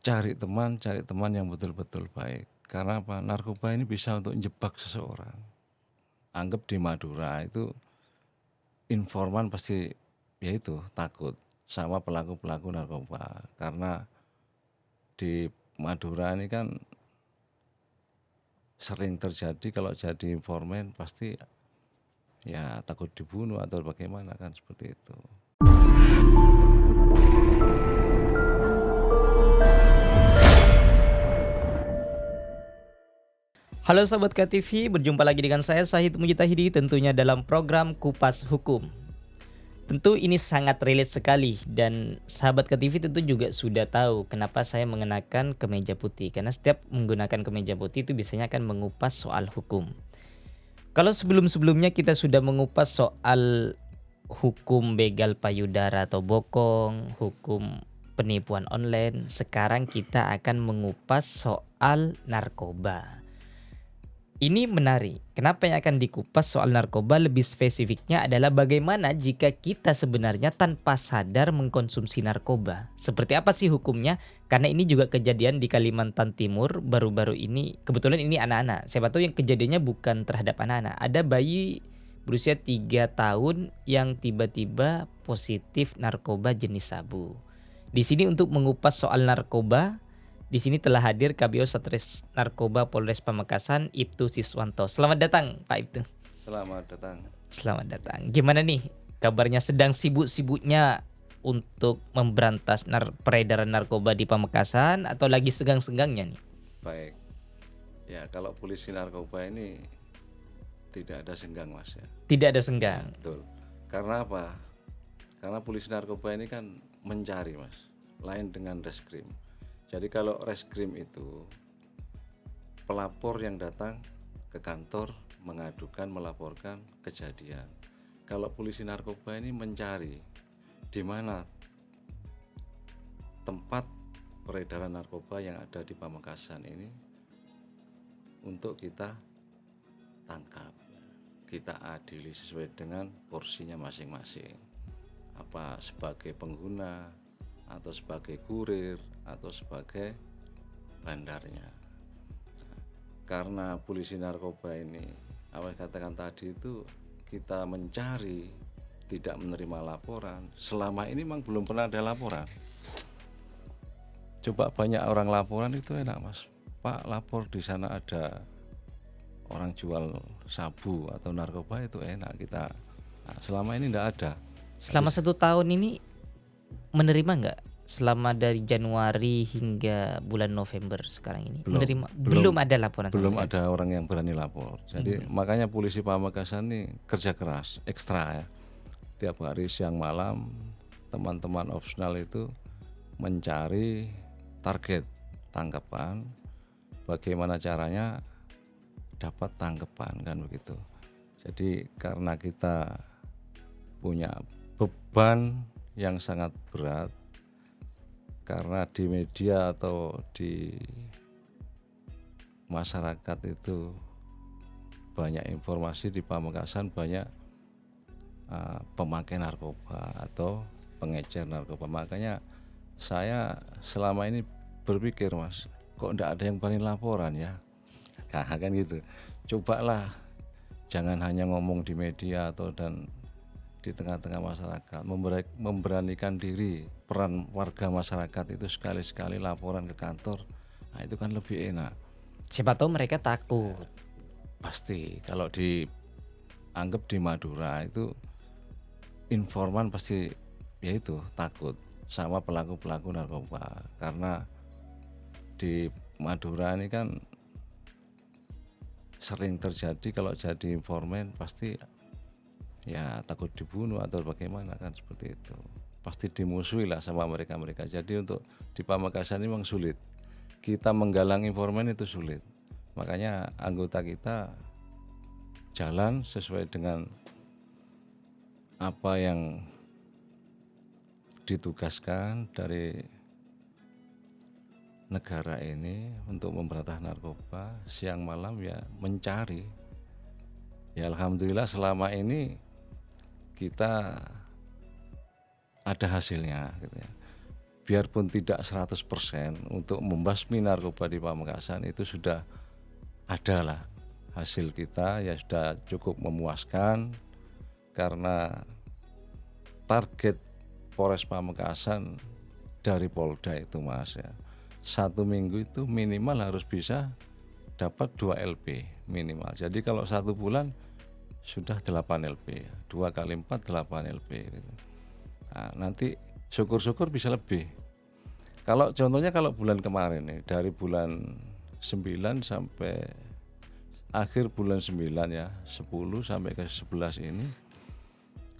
cari teman yang betul-betul baik. Karena apa? Narkoba ini bisa untuk jebak seseorang. Anggap di Madura itu informan pasti ya itu takut sama pelaku-pelaku narkoba. Karena di Madura ini kan sering terjadi kalau jadi informan pasti ya takut dibunuh atau bagaimana kan seperti itu. Halo Sobat KTV, berjumpa lagi dengan saya Syahid Mujtahidi tentunya dalam program Kupas Hukum. Tentu ini sangat relate sekali dan sahabat KTV tentu juga sudah tahu kenapa saya mengenakan kemeja putih. Karena setiap menggunakan kemeja putih itu biasanya akan mengupas soal hukum. Kalau sebelum-sebelumnya kita sudah mengupas soal hukum begal payudara atau bokong, hukum penipuan online, sekarang kita akan mengupas soal narkoba. Ini menarik. Kenapa yang akan dikupas soal narkoba lebih spesifiknya adalah bagaimana jika kita sebenarnya tanpa sadar mengkonsumsi narkoba. Seperti apa sih hukumnya? Karena ini juga kejadian di Kalimantan Timur baru-baru ini. Kebetulan ini anak-anak. Siapa tahu yang kejadiannya bukan terhadap anak-anak. Ada bayi berusia 3 tahun yang tiba-tiba positif narkoba jenis sabu. Di sini untuk mengupas soal narkoba, di sini telah hadir Kabio Satres Narkoba Polres Pamekasan, Ibtu Siswanto. Selamat datang, Pak Ibtu. Selamat datang. Selamat datang. Gimana nih kabarnya, sedang sibuk-sibuknya untuk memberantas peredaran narkoba di Pamekasan atau lagi senggang-senggangnya nih? Baik. Ya, kalau polisi narkoba ini tidak ada senggang, Mas ya. Tidak ada senggang. Betul. Karena apa? Karena polisi narkoba ini kan mencari, Mas. Lain dengan reskrim. Jadi kalau reskrim itu pelapor yang datang ke kantor mengadukan, melaporkan kejadian. Kalau polisi narkoba ini mencari di mana tempat peredaran narkoba yang ada di Pamekasan ini untuk kita tangkap, kita adili sesuai dengan porsinya masing-masing. Apa sebagai pengguna atau sebagai kurir atau sebagai bandarnya. Karena polisi narkoba ini, apa yang katakan tadi itu, kita mencari, tidak menerima laporan. Selama ini memang belum pernah ada laporan. Coba banyak orang laporan itu enak, Mas. Pak, lapor di sana ada orang jual sabu atau narkoba, itu enak kita. Nah, selama ini tidak ada. Selama 1 tahun ini menerima nggak? Selama dari Januari hingga bulan November sekarang ini belum ada laporan. Belum ada orang yang berani lapor. Jadi makanya polisi Pamekasan ini kerja keras, ekstra ya. Tiap hari siang malam teman-teman opsional itu mencari target tangkapan. Bagaimana caranya dapat tangkapan, kan begitu. Jadi karena kita punya beban yang sangat berat, karena di media atau di masyarakat itu banyak informasi di Pamekasan, banyak pemakai narkoba atau pengecer narkoba. Makanya saya selama ini berpikir, Mas, kok enggak ada yang berani laporan ya? Nah, kan gitu. Cobalah jangan hanya ngomong di media atau dan di tengah-tengah masyarakat, memberanikan diri. Peran warga masyarakat itu sekali-sekali laporan ke kantor, nah itu kan lebih enak. Siapa tahu mereka takut. Pasti kalau dianggap di Madura itu informan pasti ya itu takut sama pelaku-pelaku narkoba. Karena di Madura ini kan sering terjadi kalau jadi informan pasti ya takut dibunuh atau bagaimana, kan seperti itu. Pasti dimusuhi lah sama mereka-mereka. Jadi untuk di Pamekasan ini memang sulit. Kita menggalang informan itu sulit. Makanya anggota kita jalan sesuai dengan apa yang ditugaskan dari negara ini untuk memberantas narkoba. Siang malam ya mencari. Ya alhamdulillah selama ini kita ada hasilnya gitu ya. biarpun tidak 100% untuk membasmi narkoba di Pamekasan itu sudah ada lah hasil kita, ya sudah cukup memuaskan, karena target Polres Pamekasan dari Polda itu Mas ya, 1 minggu itu minimal harus bisa dapat 2 LP minimal. Jadi kalau 1 bulan sudah 8 LP, 2 kali 4 8 LP gitu. Nah, nanti syukur-syukur bisa lebih. Kalau contohnya kalau bulan kemarin nih, dari bulan 9 sampai akhir bulan 9 ya, 10 sampai ke 11 ini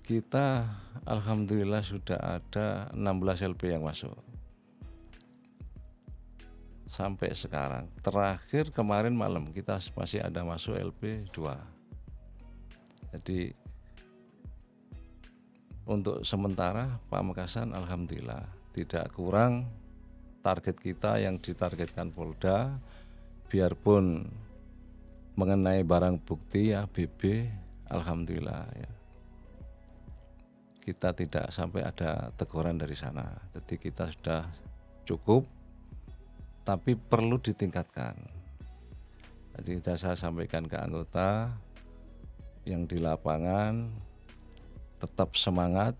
kita alhamdulillah sudah ada 16 LP yang masuk. Sampai sekarang, terakhir kemarin malam kita masih ada masuk LP 2. Jadi untuk sementara Pamekasan alhamdulillah tidak kurang target kita yang ditargetkan Polda, biarpun mengenai barang bukti ya BB alhamdulillah ya, kita tidak sampai ada teguran dari sana. Jadi kita sudah cukup, tapi perlu ditingkatkan. Jadi sudah saya sampaikan ke anggota yang di lapangan, tetap semangat,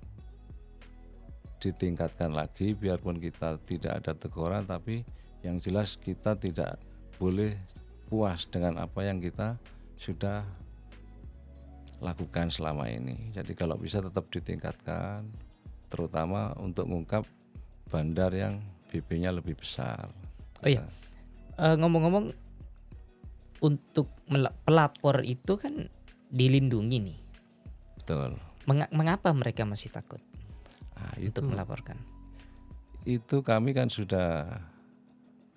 ditingkatkan lagi, biarpun kita tidak ada teguran, tapi yang jelas kita tidak boleh puas dengan apa yang kita sudah lakukan selama ini. Jadi kalau bisa tetap ditingkatkan, terutama untuk mengungkap bandar yang BB-nya lebih besar. Oh iya, ngomong-ngomong, untuk pelapor itu kan dilindungi nih. Betul. Mengapa mereka masih takut untuk Itu melaporkan? Itu kami kan sudah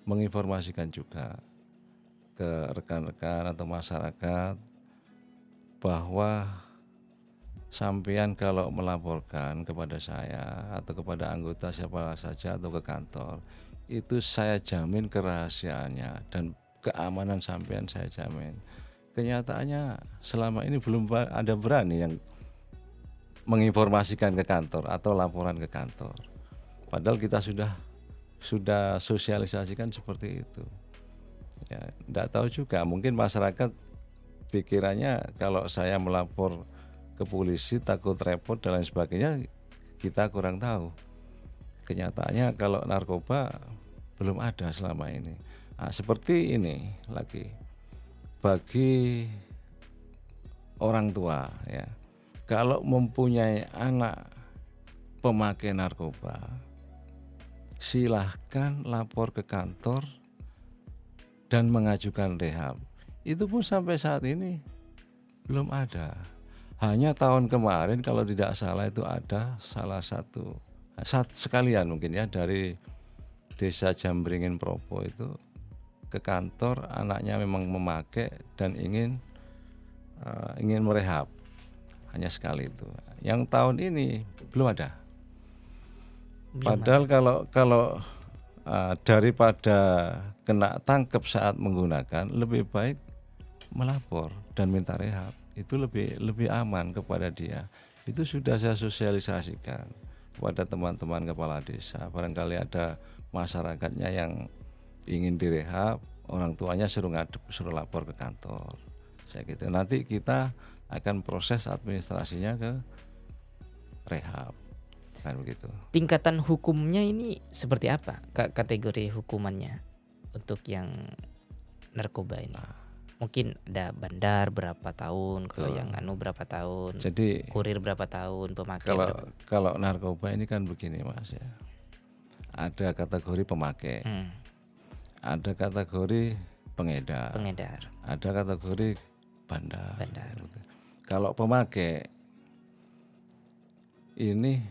menginformasikan juga ke rekan-rekan atau masyarakat bahwa sampean kalau melaporkan kepada saya atau kepada anggota siapa saja atau ke kantor, itu saya jamin kerahasiaannya dan keamanan sampean saya jamin. Kenyataannya selama ini belum ada berani yang menginformasikan ke kantor atau laporan ke kantor. Padahal kita sudah sosialisasikan seperti itu. Ya, enggak tahu juga, mungkin masyarakat pikirannya kalau saya melapor ke polisi takut repot dan lain sebagainya, kita kurang tahu. Kenyataannya kalau narkoba belum ada selama ini. Nah, seperti ini lagi, bagi orang tua ya, kalau mempunyai anak pemakai narkoba, silahkan lapor ke kantor dan mengajukan rehab. Itu pun sampai saat ini belum ada. Hanya tahun kemarin kalau tidak salah itu ada salah satu sekalian mungkin ya, dari desa Jambringin Propo itu ke kantor, anaknya memang memakai dan ingin merehab. Hanya sekali itu. Yang tahun ini belum ada. Padahal kalau daripada kena tangkap saat menggunakan, lebih baik melapor dan minta rehab, itu lebih aman kepada dia. Itu sudah saya sosialisasikan kepada teman-teman kepala desa. Barangkali ada masyarakatnya yang ingin direhab, orang tuanya suruh lapor ke kantor. Saya gitu. Nanti kita akan proses administrasinya ke rehab. Kan begitu. Tingkatan hukumnya ini seperti apa? Kategori hukumannya untuk yang narkoba ini? Mungkin ada bandar berapa tahun, kalau yang berapa tahun, jadi kurir berapa tahun, pemakai kalau narkoba ini kan begini Mas ya, ada kategori pemakai, ada kategori pengedar, ada kategori bandar. Kalau pemakai ini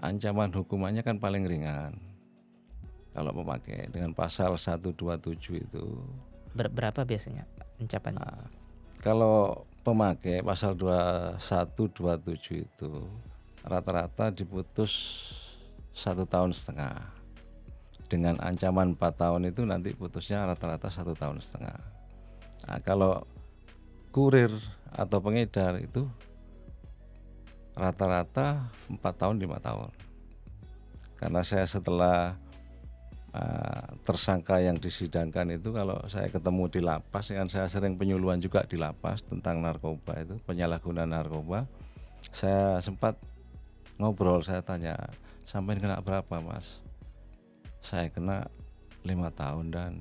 ancaman hukumannya kan paling ringan. Kalau pemakai dengan pasal 127 itu. Berapa biasanya ancamannya? Nah, kalau pemakai pasal 2127 itu rata-rata diputus 1,5 tahun. Dengan ancaman 4 tahun itu nanti putusnya rata-rata 1,5 tahun. Nah, kalau kurir atau pengedar itu rata-rata 4 tahun 5 tahun. Karena saya setelah tersangka yang disidangkan itu, kalau saya ketemu di lapas, kan saya sering penyuluhan juga di lapas tentang narkoba itu, penyalahgunaan narkoba. Saya sempat ngobrol, saya tanya, sampai kena berapa mas? Saya kena 5 tahun dan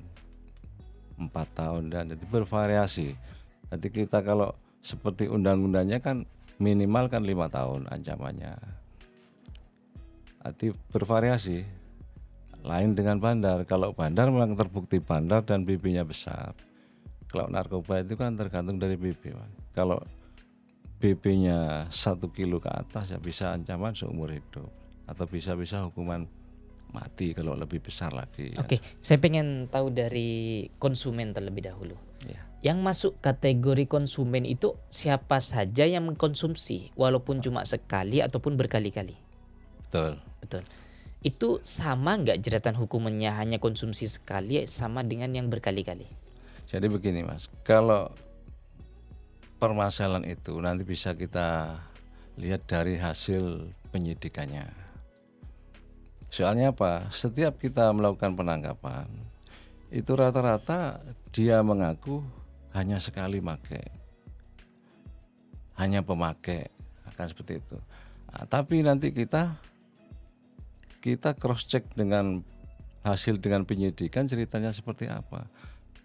4 tahun, dan itu bervariasi. Jadi kita kalau seperti undang-undangnya kan minimal kan 5 tahun ancamannya. Jadi bervariasi. Lain dengan bandar. Kalau bandar memang terbukti bandar dan BB-nya besar. Kalau narkoba itu kan tergantung dari BB, Mas. Kalau BB-nya 1 kilo ke atas ya bisa ancaman seumur hidup, atau bisa hukuman mati kalau lebih besar lagi. Oke, saya pengen tahu dari konsumen terlebih dahulu. Ya. Yang masuk kategori konsumen itu siapa saja yang mengkonsumsi, walaupun cuma sekali ataupun berkali-kali. Betul. Itu sama nggak jeratan hukumannya, hanya konsumsi sekali sama dengan yang berkali-kali? Jadi begini mas, kalau permasalahan itu nanti bisa kita lihat dari hasil penyidikannya. Soalnya apa? Setiap kita melakukan penangkapan, itu rata-rata dia mengaku hanya sekali pakai, hanya pemakai, akan seperti itu. Nah, tapi nanti kita cross check dengan hasil dengan penyidikan, ceritanya seperti apa.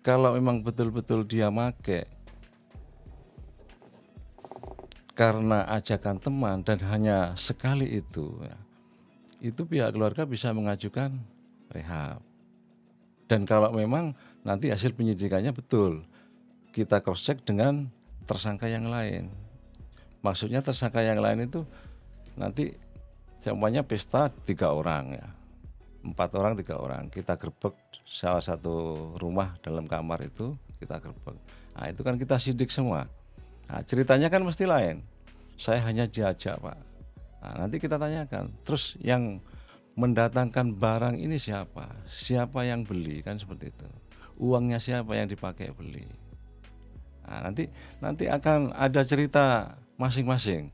Kalau memang betul-betul dia make karena ajakan teman dan hanya sekali itu pihak keluarga bisa mengajukan rehab. Dan kalau memang nanti hasil penyidikannya betul, kita cross check dengan tersangka yang lain. Maksudnya tersangka yang lain itu nanti semuanya pesta 3 orang ya, 4 orang 3 orang, kita gerbek salah satu rumah dalam kamar itu, kita gerbek. Nah itu kan kita sidik semua. Nah ceritanya kan mesti lain. Saya hanya diajak pak. Nah, nanti kita tanyakan, terus yang mendatangkan barang ini siapa? Siapa yang beli, kan seperti itu. Uangnya siapa yang dipakai beli? Nah, nanti akan ada cerita masing-masing.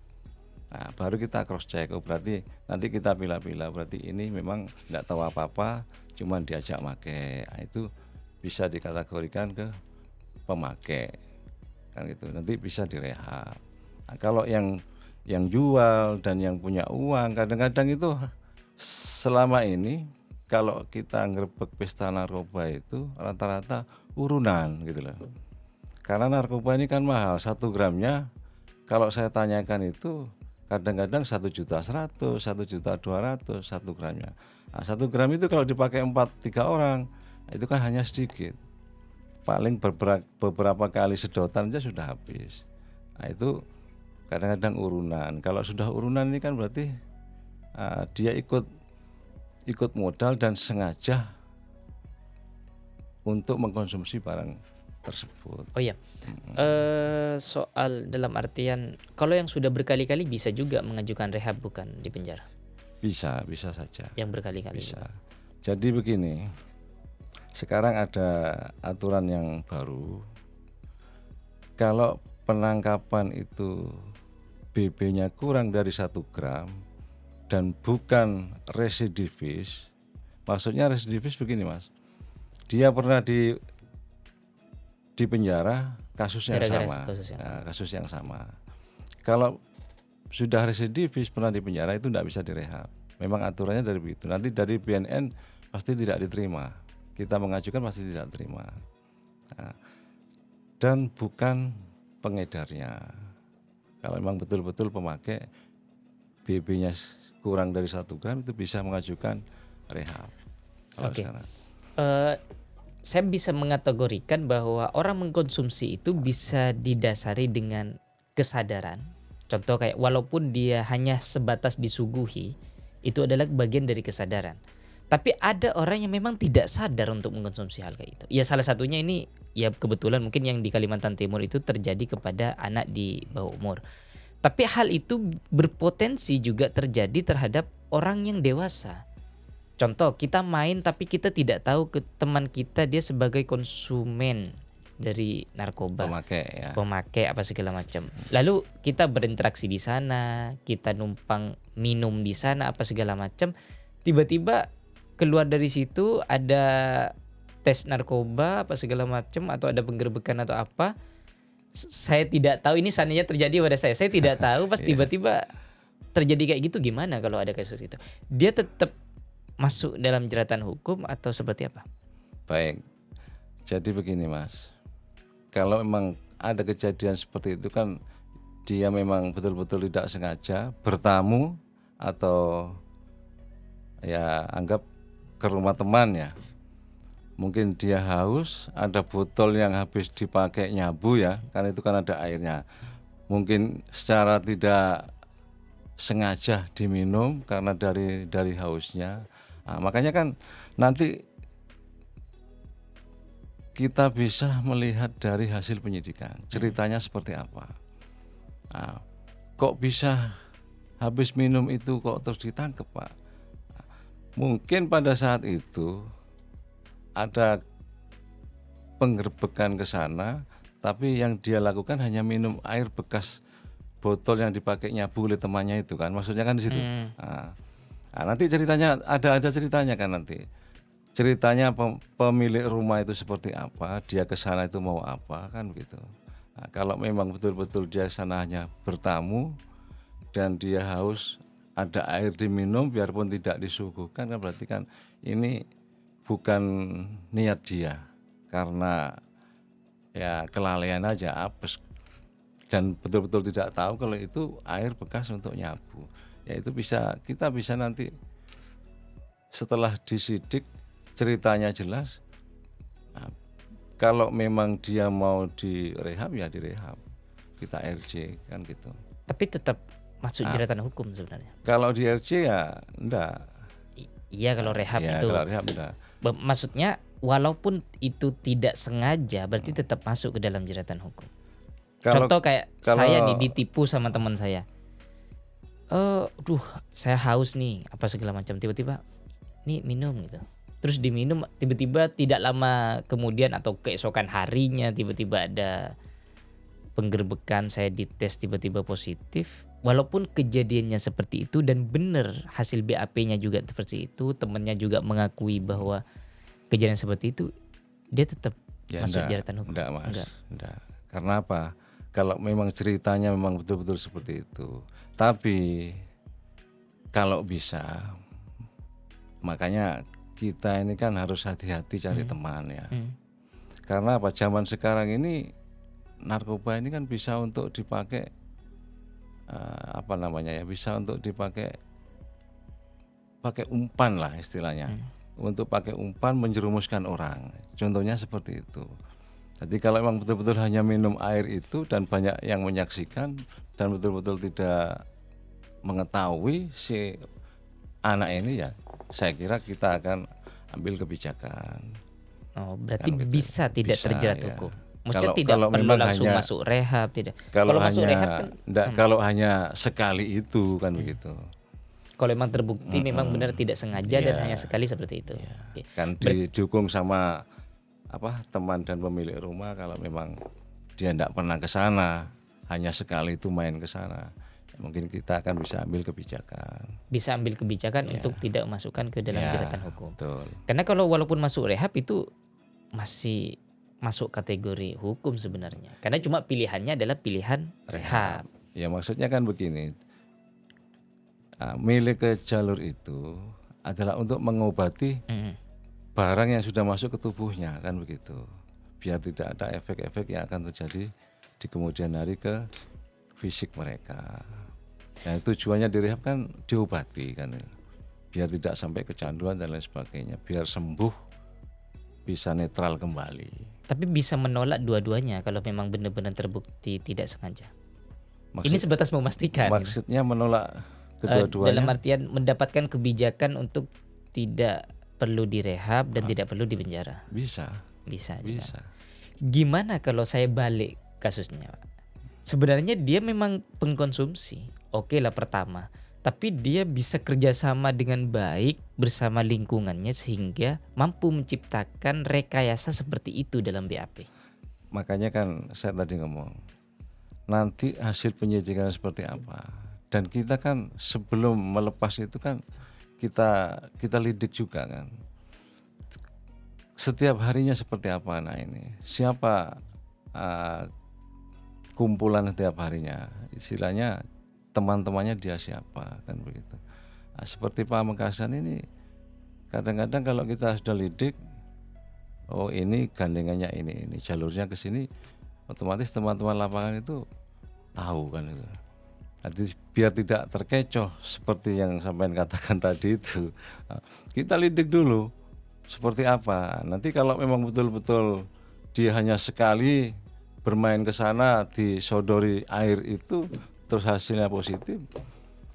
Nah, baru kita cross check. Oh, berarti nanti kita pilih-pilih. Berarti ini memang tidak tahu apa-apa, cuman diajak make. Nah, itu bisa dikategorikan ke pemakai, kan gitu. Nanti bisa direhab. Nah, kalau yang jual dan yang punya uang, kadang-kadang itu selama ini kalau kita ngerebek pesta narkoba itu rata-rata urunan gitu loh. Karena narkoba ini kan mahal, 1 gramnya kalau saya tanyakan itu kadang-kadang 1.100.000, 1.200.000 1 gramnya. Nah, 1 gram itu kalau dipakai 3 orang itu kan hanya sedikit. Paling beberapa kali sedotan aja sudah habis. Nah, itu kadang-kadang urunan. Kalau sudah urunan ini kan berarti dia ikut modal dan sengaja untuk mengkonsumsi barang tersebut. Oh iya, soal dalam artian kalau yang sudah berkali-kali bisa juga mengajukan rehab, bukan di penjara? Bisa saja. Yang berkali-kali. Bisa. Jadi begini, sekarang ada aturan yang baru. Kalau penangkapan itu BB-nya kurang dari 1 gram dan bukan residivis, maksudnya residivis begini mas, dia pernah di penjara kasus yang sama. Kalau sudah residivis pernah di penjara itu tidak bisa direhab. Memang aturannya dari begitu. Nanti dari BNN pasti tidak diterima. Kita mengajukan pasti tidak terima. Nah, dan bukan pengedarnya. Kalau memang betul-betul pemakai, BB-nya kurang dari 1 gram itu bisa mengajukan rehab. Oke. Saya bisa mengategorikan bahwa orang mengkonsumsi itu bisa didasari dengan kesadaran. Contoh kayak walaupun dia hanya sebatas disuguhi, itu adalah bagian dari kesadaran. Tapi ada orang yang memang tidak sadar untuk mengkonsumsi hal kayak itu. Ya salah satunya ini ya kebetulan mungkin yang di Kalimantan Timur itu terjadi kepada anak di bawah umur. Tapi hal itu berpotensi juga terjadi terhadap orang yang dewasa. Contoh, kita main tapi kita tidak tahu ke teman kita dia sebagai konsumen dari narkoba, pemakai apa segala macam. Lalu kita berinteraksi di sana, kita numpang minum di sana apa segala macam. tiba-tiba keluar dari situ ada tes narkoba apa segala macam atau ada penggerbekan atau apa. Saya tidak tahu, ini seandainya terjadi pada saya tidak tahu pas Iya. tiba-tiba terjadi kayak gitu gimana kalau ada kasus itu. Dia tetap masuk dalam jeratan hukum atau seperti apa? Baik, jadi begini Mas, kalau memang ada kejadian seperti itu kan dia memang betul-betul tidak sengaja bertamu atau ya anggap ke rumah teman ya. Mungkin dia haus, ada botol yang habis dipakai nyabu ya, kan itu kan ada airnya. Mungkin secara tidak sengaja diminum karena dari hausnya. Nah, makanya kan nanti kita bisa melihat dari hasil penyidikan ceritanya seperti apa. Nah, kok bisa habis minum itu kok terus ditangkap Pak? Mungkin pada saat itu ada penggerbekan ke sana, tapi yang dia lakukan hanya minum air bekas botol yang dipakai nyabu oleh temannya itu kan, maksudnya kan di situ. Nah, nanti ceritanya ada ceritanya kan nanti. Ceritanya pemilik rumah itu seperti apa, dia ke sana itu mau apa kan begitu. Nah, kalau memang betul-betul dia sana hanya bertamu dan dia haus, ada air diminum biarpun tidak disuguhkan kan berarti kan ini bukan niat dia, karena ya kelalaian aja, apes, dan betul-betul tidak tahu kalau itu air bekas untuk nyabu. Ya itu kita bisa nanti setelah disidik ceritanya jelas. Nah, kalau memang dia mau direhab ya direhab, kita RJ kan gitu. Tapi tetap masuk jeratan hukum sebenarnya. Kalau di RJ ya enggak. Iya kalau rehab Ya itu. kalau rehab enggak. Maksudnya walaupun itu tidak sengaja berarti tetap masuk ke dalam jeratan hukum. Contoh kayak saya nih ditipu sama teman saya. Duh saya haus nih apa segala macam, tiba-tiba nih minum gitu. Terus diminum, tiba-tiba tidak lama kemudian atau keesokan harinya tiba-tiba ada penggerbekan, saya dites tiba-tiba positif. Walaupun kejadiannya seperti itu dan benar hasil BAP-nya juga seperti itu, temannya juga mengakui bahwa kejadian seperti itu, dia tetap ya masuk enggak, jeratan hukum. Enggak Mas, enggak. Karena apa? Kalau memang ceritanya memang betul-betul seperti itu. Tapi kalau bisa, makanya kita ini kan harus hati-hati cari teman ya. Karena apa? Zaman sekarang ini narkoba ini kan bisa untuk dipakai bisa untuk dipakai umpan lah istilahnya. Untuk pakai umpan menjerumuskan orang. Contohnya seperti itu. Jadi kalau memang betul-betul hanya minum air itu dan banyak yang menyaksikan dan betul-betul tidak mengetahui si anak ini, ya saya kira kita akan ambil kebijakan. Oh, berarti Kan gitu. bisa tidak Bisa, terjerat ya. hukum. Maksudnya tidak Kalau perlu memang langsung hanya- masuk rehab, tidak. Kalau masuk hanya rehab kan, kalau hanya sekali itu kan begitu. kalau memang terbukti memang benar tidak sengaja dan hanya sekali seperti itu. Oke. Kan didukung sama teman dan pemilik rumah, kalau memang dia tidak pernah ke sana, hanya sekali itu main ke sana, ya mungkin kita akan bisa ambil kebijakan. Bisa ambil kebijakan untuk tidak masukkan ke dalam Ya, jeratan hukum. betul. Karena kalau walaupun masuk rehab itu masih masuk kategori hukum sebenarnya. Karena cuma pilihannya adalah pilihan rehab. Ya maksudnya kan begini, milih ke jalur itu adalah untuk mengobati barang yang sudah masuk ke tubuhnya kan begitu, biar tidak ada efek-efek yang akan terjadi di kemudian hari ke fisik mereka. Nah tujuannya direhab kan diobati kan, biar tidak sampai kecanduan dan lain sebagainya, biar sembuh, bisa netral kembali. Tapi bisa menolak dua-duanya kalau memang benar-benar terbukti tidak sengaja. Maksud- Ini sebatas memastikan. Maksudnya menolak Dalam kedua-duanya. artian mendapatkan kebijakan untuk tidak perlu direhab dan tidak perlu dipenjara. Bisa, Bisa juga. bisa. Gimana kalau saya balik kasusnya, Pak? Sebenarnya dia memang pengkonsumsi, oke lah pertama, tapi dia bisa kerjasama dengan baik bersama lingkungannya sehingga mampu menciptakan rekayasa seperti itu dalam BAP. Makanya kan saya tadi ngomong, nanti hasil penyidikan seperti apa. Dan kita kan sebelum melepas itu kan kita lidik juga kan. Setiap harinya seperti apa anak ini, siapa kumpulan setiap harinya, istilahnya teman-temannya dia siapa kan begitu. Nah, seperti Pamekasan ini kadang-kadang kalau kita sudah lidik, oh ini gandengannya ini jalurnya ke sini, otomatis teman-teman lapangan itu tahu kan itu. Nanti biar tidak terkecoh seperti yang sampean katakan tadi itu, kita lidik dulu seperti apa. Nanti kalau memang betul-betul dia hanya sekali bermain ke sana disodori air itu terus hasilnya positif,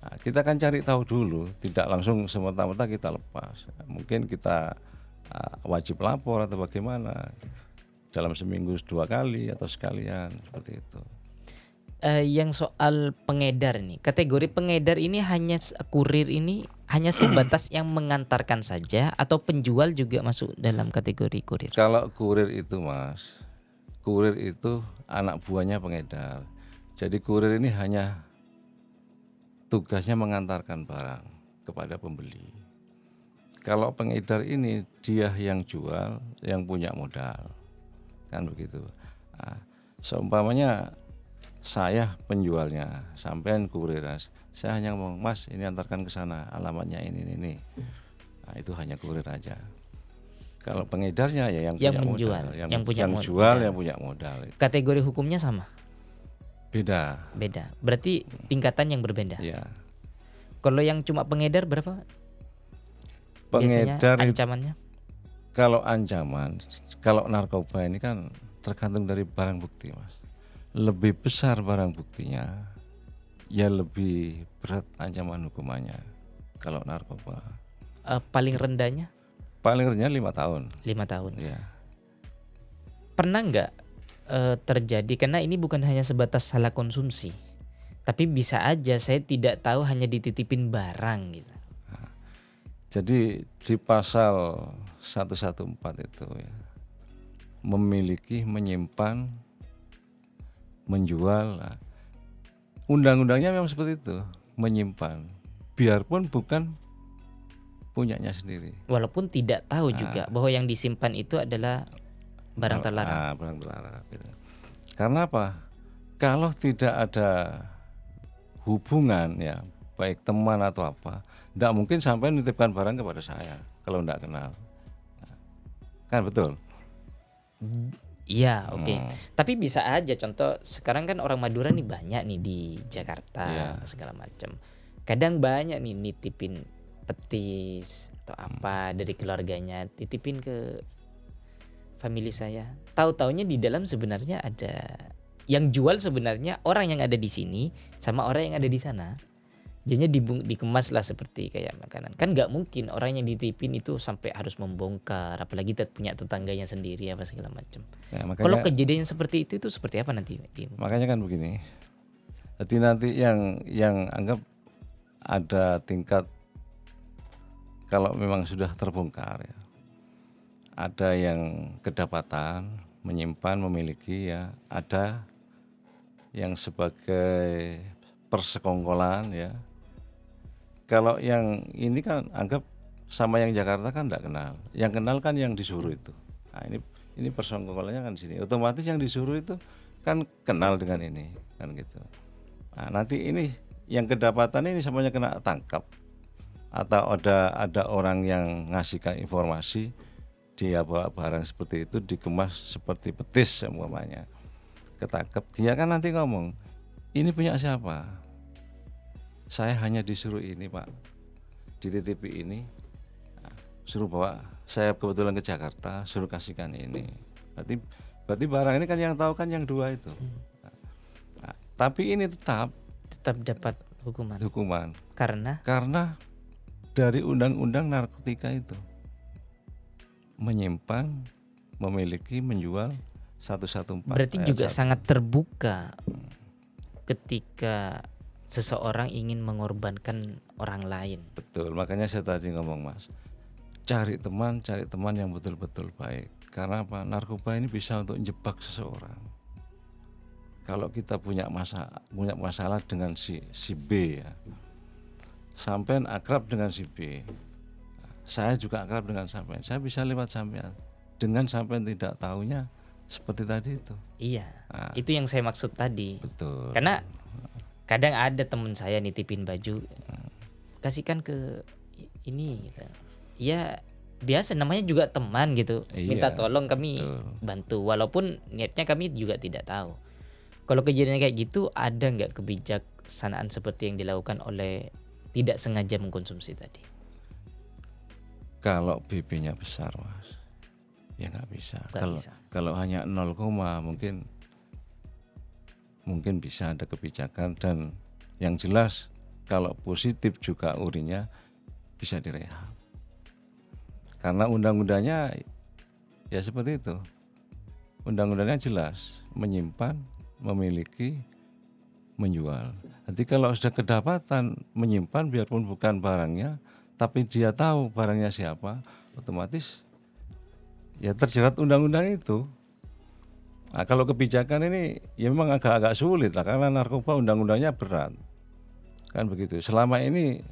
nah, kita akan cari tahu dulu, tidak langsung semata-mata kita lepas. Mungkin kita wajib lapor atau bagaimana dalam seminggu 2 kali atau sekalian seperti itu. Yang soal pengedar nih, kategori pengedar ini kurir ini hanya sebatas yang mengantarkan saja atau penjual juga masuk dalam kategori kurir? Kalau kurir itu Mas, kurir itu anak buahnya pengedar. Jadi kurir ini hanya tugasnya mengantarkan barang kepada pembeli. Kalau pengedar ini dia yang jual, yang punya modal, kan begitu. Nah, seumpamanya saya penjualnya, sampean kurir, saya hanya ngomong, Mas ini antarkan ke sana, alamatnya ini. Nah, itu hanya kurir aja. Kalau pengedarnya ya yang punya menjual, modal, yang jual, yang punya modal. Kategori hukumnya sama? Beda. Berarti tingkatan yang berbeda. Ya. Kalau yang cuma pengedar berapa? Pengedar biasanya ancamannya? Kalau ancaman, kalau narkoba ini kan tergantung dari barang bukti, Mas. Lebih besar barang buktinya, ya lebih berat ancaman hukumannya. Kalau narkoba. Paling rendahnya? Paling rendah 5 tahun. 5 tahun. Ya. Pernah nggak terjadi, karena ini bukan hanya sebatas salah konsumsi, tapi bisa aja saya tidak tahu hanya dititipin barang gitu. Nah, jadi di pasal 114 itu ya, memiliki, menyimpan, menjual. Nah, undang-undangnya memang seperti itu, menyimpan, biarpun bukan punyanya sendiri. Walaupun tidak tahu juga bahwa yang disimpan itu adalah barang terlarang. Barang terlarang. Karena apa? Kalau tidak ada hubungan ya, baik teman atau apa, tidak mungkin sampai nitipkan barang kepada saya kalau tidak kenal. Kan betul? Iya, oke. Tapi bisa aja, contoh sekarang kan orang Madura nih banyak nih di Jakarta, segala macam. Kadang banyak nih nitipin petis atau apa dari keluarganya, titipin ke family saya. Tahu-taunya di dalam sebenarnya ada yang jual, sebenarnya orang yang ada di sini sama orang yang ada di sana. Jadinya dikemas lah seperti kayak makanan. Kan nggak mungkin orang yang dititipin itu sampai harus membongkar, apalagi punya tetangganya sendiri apa segala macam. Ya, kalau kejadian seperti itu seperti apa nanti? Makanya kan begini. Jadi nanti yang anggap ada tingkat, kalau memang sudah terbongkar ya, ada yang kedapatan menyimpan, memiliki ya, ada yang sebagai persekongkolan ya. Kalau yang ini kan anggap sama yang Jakarta kan enggak kenal. Yang kenal kan yang disuruh itu. Nah, ini persekongkolannya kan di sini. Otomatis yang disuruh itu kan kenal dengan ini kan gitu. Nah, nanti ini yang kedapatan ini samanya kena tangkap, atau ada orang yang ngasihkan informasi, dia bawa barang seperti itu dikemas seperti petis umpamanya, ketangkep, dia kan nanti ngomong, ini punya siapa? Saya hanya disuruh ini Pak, dititipi ini, nah, suruh bawa, saya kebetulan ke Jakarta, suruh kasihkan ini. Berarti barang ini kan yang tahu kan yang dua itu. Nah, tapi ini tetap dapat hukuman. Karena dari undang-undang narkotika itu, menyimpan, memiliki, menjual 114. Berarti juga sangat terbuka ketika seseorang ingin mengorbankan orang lain. Betul, makanya saya tadi ngomong Mas, cari teman yang betul-betul baik. Karena apa? Narkoba ini bisa untuk menjebak seseorang. Kalau kita punya masalah dengan si B ya, sampean akrab dengan si B, saya juga akrab dengan sampean, saya bisa lewat sampean, dengan sampean tidak tahunya seperti tadi itu. Iya, Nah, itu yang saya maksud tadi. betul. Karena kadang ada temen saya nitipin baju, kasihkan ke ini gitu. Ya biasa, namanya juga teman gitu. Minta Iya, tolong kami betul. bantu, walaupun niatnya kami juga tidak tahu. Kalau kejadian kayak gitu, ada nggak kebijaksanaan seperti yang dilakukan oleh tidak sengaja mengkonsumsi tadi? Kalau BP-nya besar, Mas, ya nggak bisa. Nggak Kalau bisa. kalau hanya 0, mungkin bisa ada kebijakan, dan yang jelas kalau positif juga urinnya bisa direhab. Karena undang-undangnya ya seperti itu. Undang-undangnya jelas, menyimpan, memiliki, menjual. Nanti kalau sudah kedapatan menyimpan biarpun bukan barangnya, tapi dia tahu barangnya siapa, otomatis ya terjerat undang-undang itu. Nah, kalau kebijakan ini ya memang agak-agak sulit lah, karena narkoba undang-undangnya berat, kan begitu. Selama ini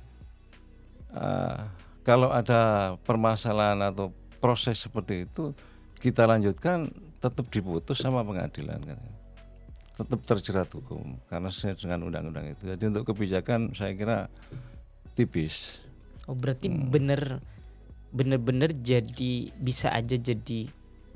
kalau ada permasalahan atau proses seperti itu, kita lanjutkan tetap diputus sama pengadilan kan, tetap terjerat hukum karena sesuai dengan undang-undang itu. Jadi untuk kebijakan saya kira tipis. Oh, berarti bener-bener jadi bisa aja jadi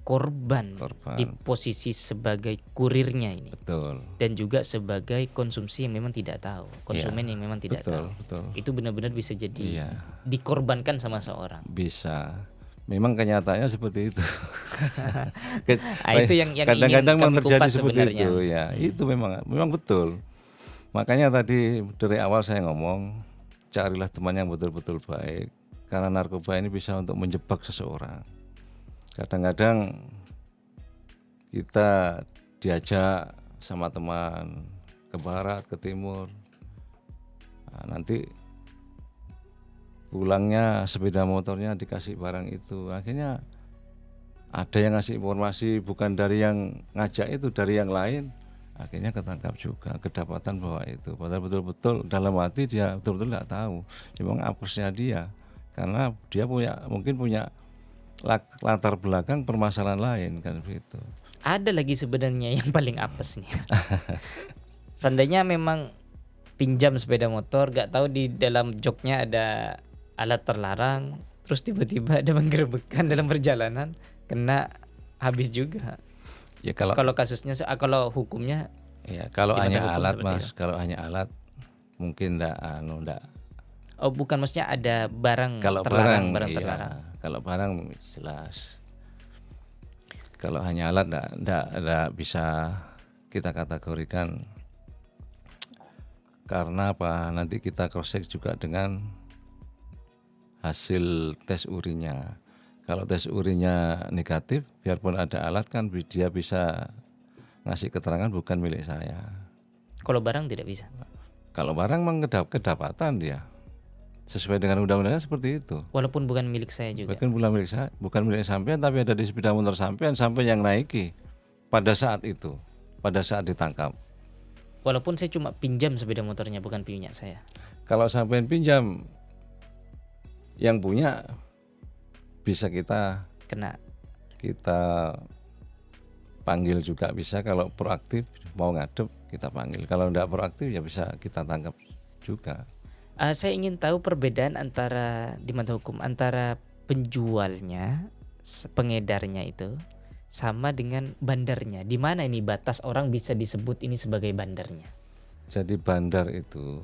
korban di posisi sebagai kurirnya ini, Betul. dan juga sebagai konsumsi yang memang tidak tahu, konsumen yang memang tidak tahu. Betul. Itu benar-benar bisa jadi Iya, dikorbankan sama seorang. bisa. Memang kenyataannya seperti itu. Itu yang kadang-kadang ingin memang kami terjadi kupas seperti sebenarnya. itu ya. Itu memang betul. Makanya tadi dari awal saya ngomong, carilah teman yang betul-betul baik, karena narkoba ini bisa untuk menjebak seseorang. Kadang-kadang kita diajak sama teman ke barat, ke timur, nah, nanti pulangnya sepeda motornya dikasih barang itu, akhirnya ada yang ngasih informasi bukan dari yang ngajak itu, dari yang lain, akhirnya ketangkap juga, kedapatan bahwa itu padahal betul-betul dalam hati dia betul-betul nggak tahu, memang apesnya dia, karena dia mungkin punya latar belakang permasalahan lain kan begitu. Ada lagi sebenarnya yang paling apes nih. Seandainya memang pinjam sepeda motor, gak tahu di dalam joknya ada alat terlarang, terus tiba-tiba ada penggerebekan dalam perjalanan, kena habis juga. Ya kalau kasusnya, kalau hukumnya, ya kalau di mata hanya hukum alat seperti Mas, kalau hanya alat mungkin enggak oh bukan, maksudnya ada barang kalau terlarang, barang barang iya, terlarang. kalau barang jelas. Kalau hanya alat enggak bisa kita kategorikan, karena apa? Nanti kita cross check juga dengan hasil tes urinnya. Kalau tes urinnya negatif, biarpun ada alat kan dia bisa ngasih keterangan bukan milik saya. Kalau barang tidak bisa. Kalau barang kedapatan dia sesuai dengan undang-undangnya seperti itu. Walaupun bukan milik saya juga. Bukan milik sampean, tapi ada di sepeda motor sampean yang naiki pada saat itu, pada saat ditangkap. Walaupun saya cuma pinjam sepeda motornya, bukan punya saya. Kalau sampean pinjam, yang punya bisa kita panggil juga bisa. Kalau proaktif mau ngadep kita panggil. Kalau enggak proaktif ya bisa kita tangkap juga. Saya ingin tahu perbedaan antara di mata hukum antara penjualnya, pengedarnya itu, sama dengan bandarnya. Di mana ini batas orang bisa disebut ini sebagai bandarnya? Jadi bandar itu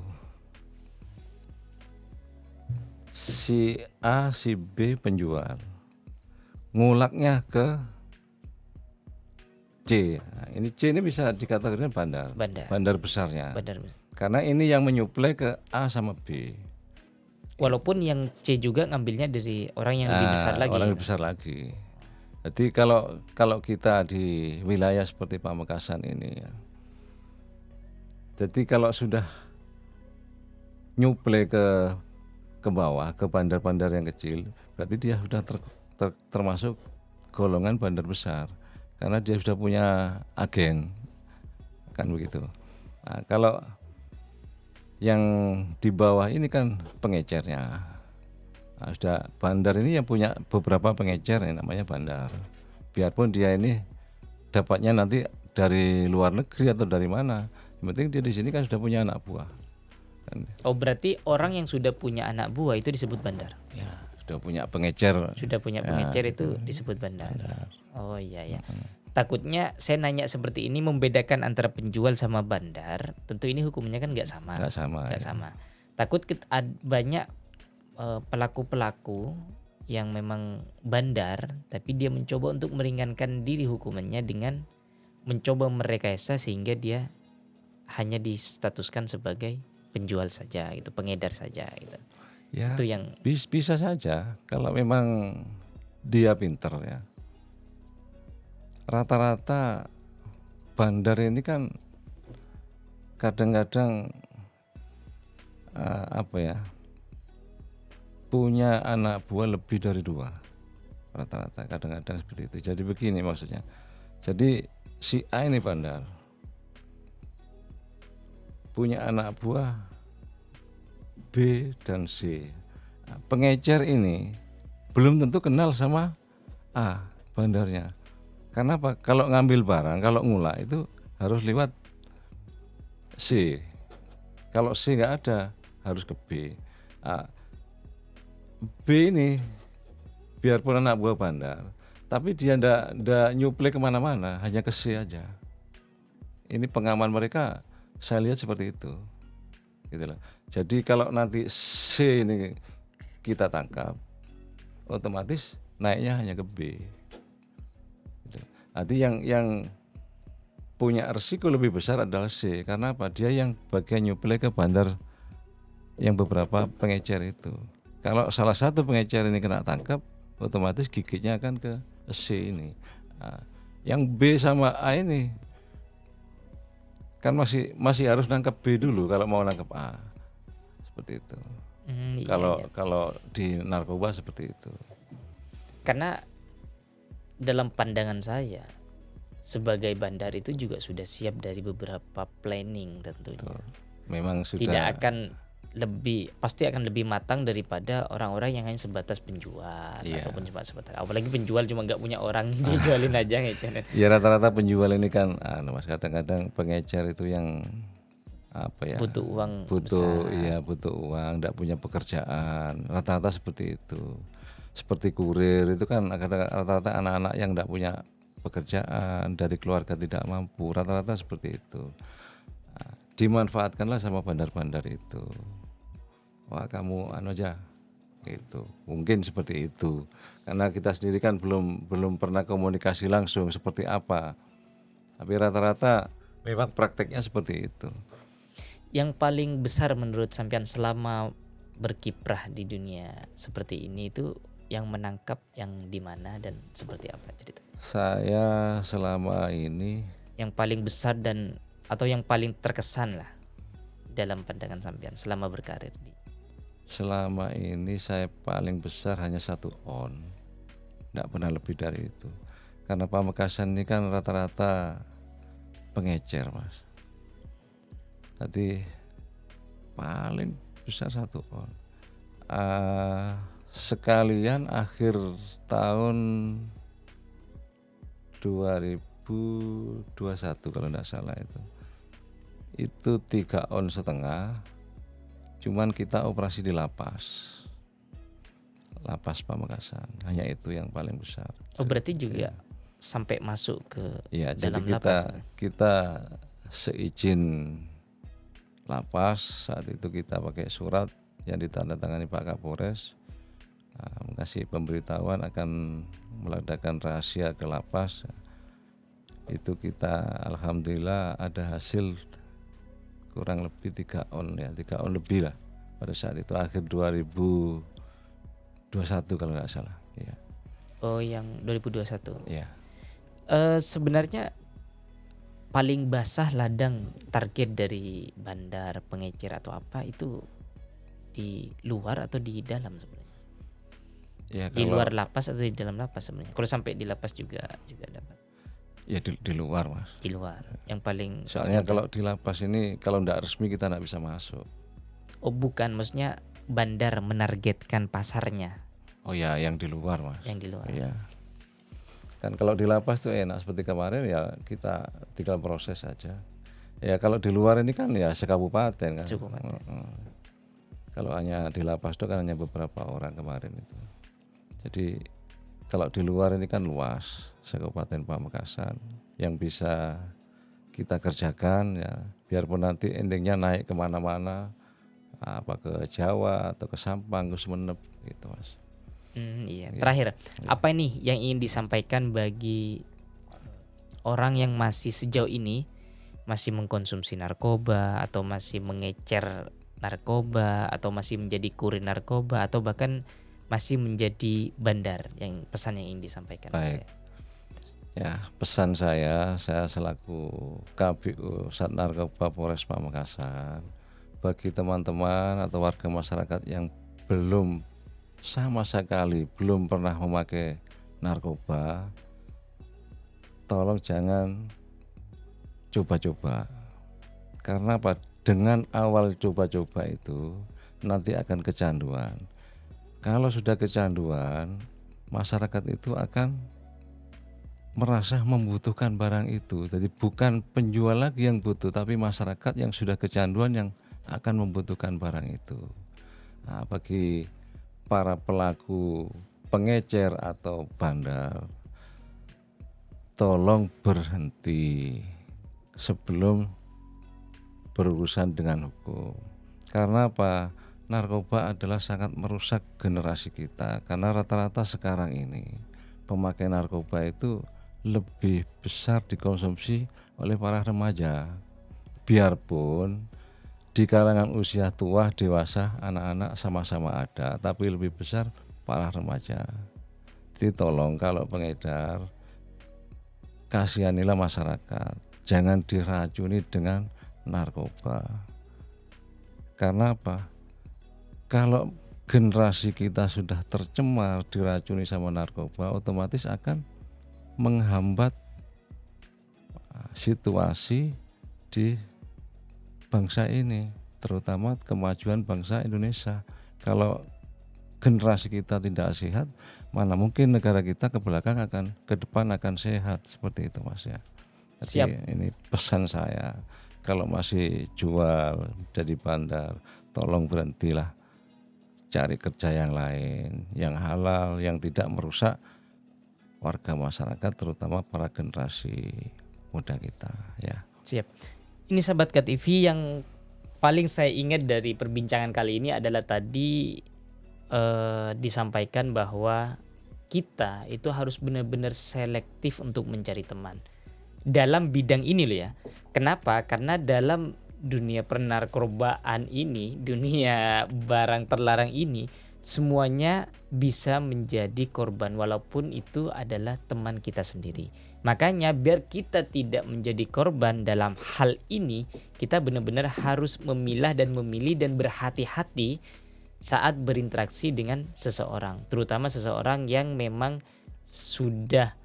si A, si B penjual ngulaknya ke C. Nah, ini C ini bisa dikategorikan bandar besarnya. Karena ini yang menyuplai ke A sama B. Walaupun yang C juga ngambilnya dari orang yang lebih besar lagi. Orang lebih besar lagi. Jadi kalau kita di wilayah seperti Pamekasan ini ya, jadi kalau sudah nyuplai ke bawah, ke bandar-bandar yang kecil, berarti dia sudah termasuk golongan bandar besar, karena dia sudah punya agen, kan begitu. Nah, kalau Yang di bawah ini kan pengecernya. Nah, sudah bandar ini yang punya beberapa pengecer yang namanya bandar. Biarpun dia ini dapatnya nanti dari luar negeri atau dari mana, yang penting dia di sini kan sudah punya anak buah. Kan, Oh, berarti orang yang sudah punya anak buah itu disebut bandar. ya sudah punya pengecer. Sudah punya pengecer itu disebut bandar. Oh iya ya. Takutnya saya nanya seperti ini membedakan antara penjual sama bandar. Tentu ini hukumnya kan nggak sama. Nggak sama. Nggak Ya. sama. Takut banyak pelaku-pelaku yang memang bandar, tapi dia mencoba untuk meringankan diri hukumannya dengan mencoba merekayasa sehingga dia hanya distatuskan sebagai penjual saja, gitu, pengedar saja, gitu. Ya, Itu yang bisa saja kalau memang dia pinter ya. Rata-rata bandar ini kan kadang-kadang apa ya, punya anak buah lebih dari 2 rata-rata, kadang-kadang seperti itu. Jadi begini maksudnya, jadi si A ini bandar punya anak buah B dan C. Nah, pengecer ini belum tentu kenal sama A bandarnya. Karena apa? Kalau ngambil barang, kalau ngulak itu harus lewat C. Kalau C nggak ada, harus ke B. Nah, B ini biarpun anak buah bandar, tapi dia ndak nyuplai kemana-mana, hanya ke C aja. Ini pengaman mereka, saya lihat seperti itu, gitu loh. Jadi kalau nanti C ini kita tangkap, otomatis naiknya hanya ke B. Gitu. Nanti yang punya resiko lebih besar adalah C, karena apa? Dia yang bagian nyuplai ke bandar yang beberapa pengecer itu. Kalau salah satu pengecer ini kena tangkap, otomatis gigitnya akan ke C ini. Nah, yang B sama A ini kan masih harus nangkep B dulu kalau mau nangkep A, seperti itu. iya. Kalau di narkoba seperti itu. Karena dalam pandangan saya sebagai bandar itu juga sudah siap dari beberapa planning tentunya. Memang sudah. Tidak akan pasti akan lebih matang daripada orang-orang yang hanya sebatas penjual ataupun sebatas apalagi penjual cuma nggak punya orang dia jualin aja ngecerin. Ya rata-rata penjual ini kan Mas, kadang-kadang pengecer itu yang apa ya, Butuh uang butuh besar. butuh uang, tidak punya pekerjaan, rata-rata seperti itu. Seperti kurir itu kan rata-rata anak-anak yang tidak punya pekerjaan, dari keluarga tidak mampu, rata-rata seperti itu. Nah, dimanfaatkanlah sama bandar-bandar itu. Wah, kamu aja gitu, mungkin seperti itu, karena kita sendiri kan belum pernah komunikasi langsung seperti apa, tapi rata-rata memang prakteknya seperti itu. Yang paling besar menurut sampean selama berkiprah di dunia seperti ini itu yang menangkap yang di mana dan seperti apa cerita? Saya selama ini Yang paling besar dan atau yang paling terkesan lah dalam pandangan sampean selama berkarir di. Selama ini saya paling besar hanya 1 on, tidak pernah lebih dari itu. Karena Pamekasan ini kan rata-rata pengecer, Mas. Tadi paling besar 1 on. Sekalian akhir tahun 2021 kalau tidak salah itu 3,5 on, cuman kita operasi di lapas Pamekasan, hanya itu yang paling besar. Oh berarti juga sampai masuk ke Ya, dalam jadi lapas. kita seizin lapas saat itu kita pakai surat yang ditandatangani Pak Kapolres, mengasih pemberitahuan akan meledakan rahasia ke lapas. Itu kita alhamdulillah ada hasil kurang lebih 3 on ya, 3 on lebih lah pada saat itu akhir 2021 kalau nggak salah. Ya. Oh yang 2021. Ya. Sebenarnya paling basah ladang target dari bandar pengecer atau apa itu di luar atau di dalam sebenarnya? Ya, Di luar lapas atau di dalam lapas sebenarnya? Kalau sampai di lapas juga dapat. Ya di luar, Mas. Di luar. Yang paling Soalnya kalau di lapas ini kalau tidak resmi kita tidak bisa masuk. Oh bukan, maksudnya bandar menargetkan pasarnya Oh ya, yang di luar Mas. yang di luar. Iya. Kan kalau di lapas tuh enak seperti kemarin ya kita tinggal proses saja. Ya kalau di luar ini kan ya sekabupaten kan. Cukup ada. Kalau hanya di lapas itu kan hanya beberapa orang kemarin itu. Jadi kalau di luar ini kan luas, sekabupaten Pamekasan yang bisa kita kerjakan ya, biarpun nanti endingnya naik kemana-mana, apa ke Jawa atau ke Sampang, ke Sumeneb gitu Mas. Iya. Terakhir, apa nih yang ingin disampaikan bagi orang yang masih sejauh ini masih mengkonsumsi narkoba atau masih mengecer narkoba atau masih menjadi kurir narkoba atau bahkan masih menjadi bandar, yang pesan yang ingin disampaikan? Baik. Ya, pesan saya selaku KBU Sat Narkoba Polres Pamekasan, bagi teman-teman atau warga masyarakat yang belum sama sekali belum pernah memakai narkoba, tolong jangan coba-coba. Karena apa? Dengan awal coba-coba itu nanti akan kecanduan. Kalau sudah kecanduan, masyarakat itu akan merasa membutuhkan barang itu. Jadi bukan penjual lagi yang butuh, tapi masyarakat yang sudah kecanduan yang akan membutuhkan barang itu. Nah, bagi para pelaku pengecer atau bandar, tolong berhenti sebelum berurusan dengan hukum. Karena apa? Narkoba adalah sangat merusak generasi kita. Karena rata-rata sekarang ini pemakai narkoba itu lebih besar dikonsumsi oleh para remaja. Biarpun di kalangan usia tua, dewasa, anak-anak sama-sama ada, tapi lebih besar para remaja. Jadi tolong kalau pengedar, kasihanilah masyarakat, jangan diracuni dengan narkoba. Karena apa? Kalau generasi kita sudah tercemar diracuni sama narkoba, otomatis akan menghambat situasi di bangsa ini, terutama kemajuan bangsa Indonesia. Kalau generasi kita tidak sehat, mana mungkin negara kita ke belakang akan, ke depan akan sehat, seperti itu Mas ya. Jadi Siap. ini pesan saya, kalau masih jual jadi bandar, tolong berhentilah, cari kerja yang lain, yang halal, yang tidak merusak warga masyarakat, terutama para generasi muda kita ya. Siap. Ini sahabat KTV, yang paling saya ingat dari perbincangan kali ini adalah tadi disampaikan bahwa kita itu harus benar-benar selektif untuk mencari teman dalam bidang ini loh ya. Kenapa? Karena dalam dunia penarkobaan ini, dunia barang terlarang ini, semuanya bisa menjadi korban walaupun itu adalah teman kita sendiri. Makanya biar kita tidak menjadi korban dalam hal ini, kita benar-benar harus memilah dan memilih dan berhati-hati saat berinteraksi dengan seseorang, terutama seseorang yang memang sudah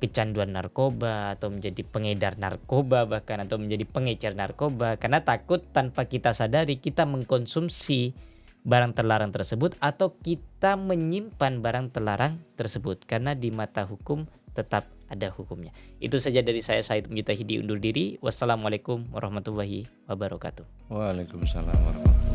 kecanduan narkoba atau menjadi pengedar narkoba bahkan, atau menjadi pengecer narkoba, karena takut tanpa kita sadari kita mengkonsumsi barang terlarang tersebut atau kita menyimpan barang terlarang tersebut, karena di mata hukum tetap ada hukumnya. Itu saja dari saya, Syahid Mujtahidi, undur diri. Wassalamualaikum warahmatullahi wabarakatuh. Waalaikumsalam warahmatullahi wabarakatuh.